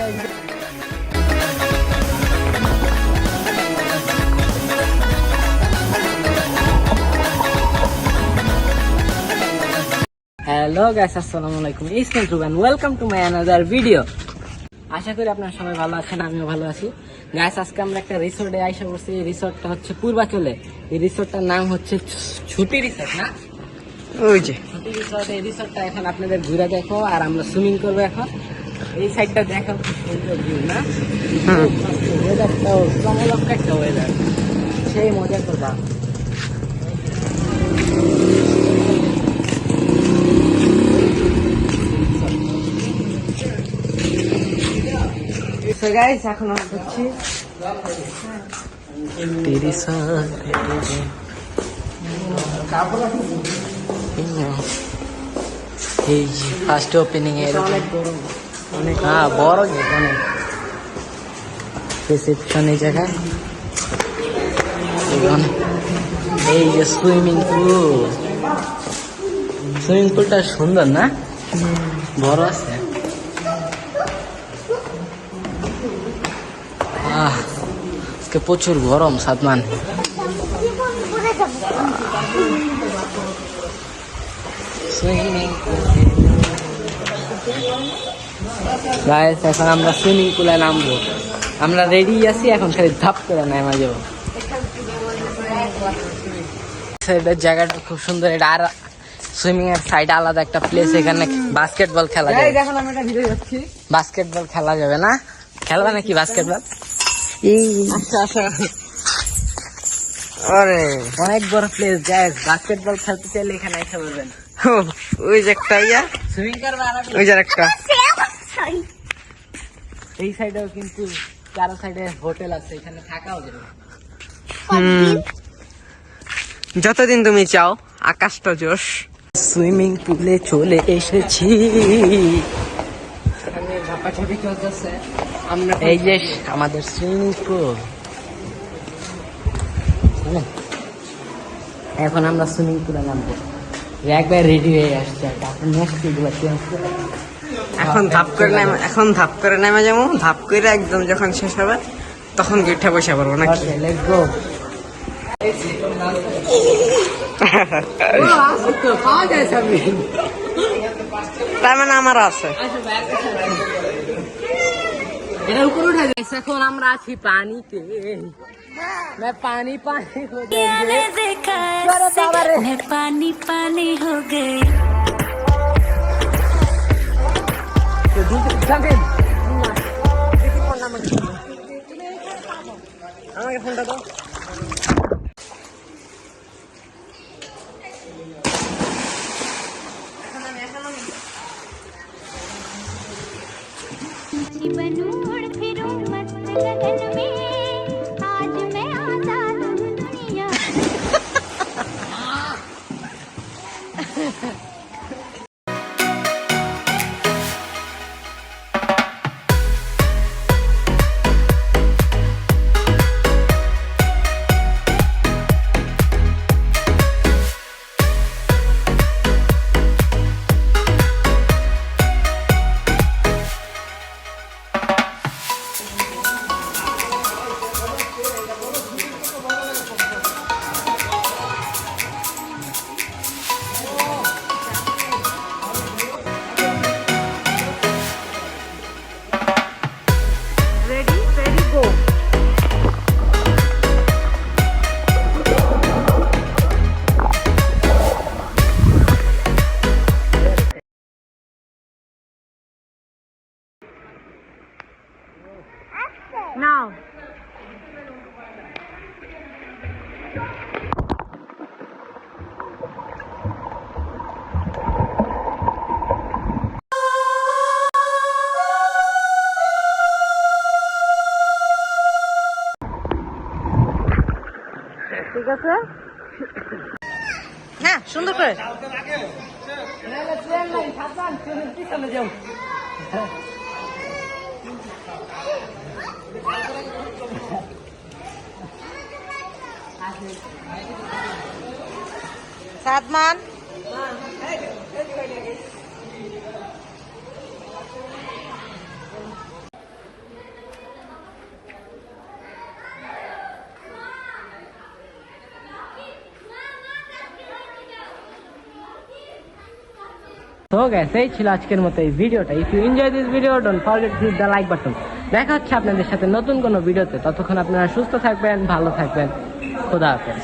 Hello guys, আসসালামু আলাইকুম। It's me Ruben, welcome to my another video. আশা করি আপনারা সবাই ভালো আছেন, আমিও ভালো আছি। গাইস, আজকে আমরা একটা রিসোর্টে আইসা করছি। এই রিসোর্টটা হচ্ছে পূর্বাচলে। এই রিসোর্টটার নাম হচ্ছে ছুটি রিসোর্ট, না? ওই যে ছুটি রিসোর্ট। এই রিসোর্টটা এখন আপনাদের ঘুরে দেখো, আর আমরা সুইমিং করবো এখন। এই সাইডটা দেখো, খুব সুন্দর ভিউ, না? ওয়েদারটাও চমলক্কা একটা ওয়েদার, সেই মজা করবা। So guys, এখন আমরা হচ্ছে এই ফার্স্ট ওপেনিং এর অনেক গরম, অনেক বড় গেট, অনেক রিসেপশন এই জায়গায়। এই যে সুইমিং পুলটা সুন্দর, না? বড় আছে। আজকে প্রচুর গরম সাদমান। গাইস, এখন আমরা সুইমিং পুলে নামবো। আমরা রেডি আছি, এখন খালি ধাপ করে নামা যাবো। জায়গাটা খুব সুন্দর। এটা আর সুইমিং এর সাইডে আলাদা একটা প্লেস, এখানে বাস্কেটবল খেলা যাবে। বাস্কেটবল খেলা যাবে, না? খেলবা নাকি বাস্কেটবল? আরে অনেক বড় প্লেস গাইস, বাস্কেটবল খেলতে চাইলে এখানে এসে বলবেন। ওই যে একটা সুইমিং করবে, আর ওই যে একটা এই সাইডেও কিন্তু চারো সাইডে হোটেল আছে, এখানে থাকাও যাবে। যতদিন তুমি চাও। আকাশটা জোশ। সুইমিং পুলে চলে এসেছি। ঝাপাঝাপি চলতেছে। এই যে আমাদের সুইমিং পুল। এখন আমরা সুইমিং পুলে নামবো। একবার রেডি হয়ে আসছে, এখন ধাপ করে নেমে যাবো। ধাপ করে একদম যখন শেষ হবে তখন গেটটা বসে পারবো, নাকি? Let's go. তার মানে আমার আছে। এখন আমরা আছি পানিতে। पानी पानी हो गए, मैं पानी पानी हो गई। আমাকে ফোনটা দাও। Now. ঠিক আছে, হ্যাঁ, সুন্দর করে। সাদমান, তো গাইস এই ছিল আজকের মতো এই ভিডিওটা। If you enjoy this video don't forget to hit the like button. দেখা হচ্ছে আপনাদের সাথে নতুন কোনো ভিডিওতে। ততক্ষণ আপনারা সুস্থ থাকবেন, ভালো থাকবেন। খোদা হাফেজ।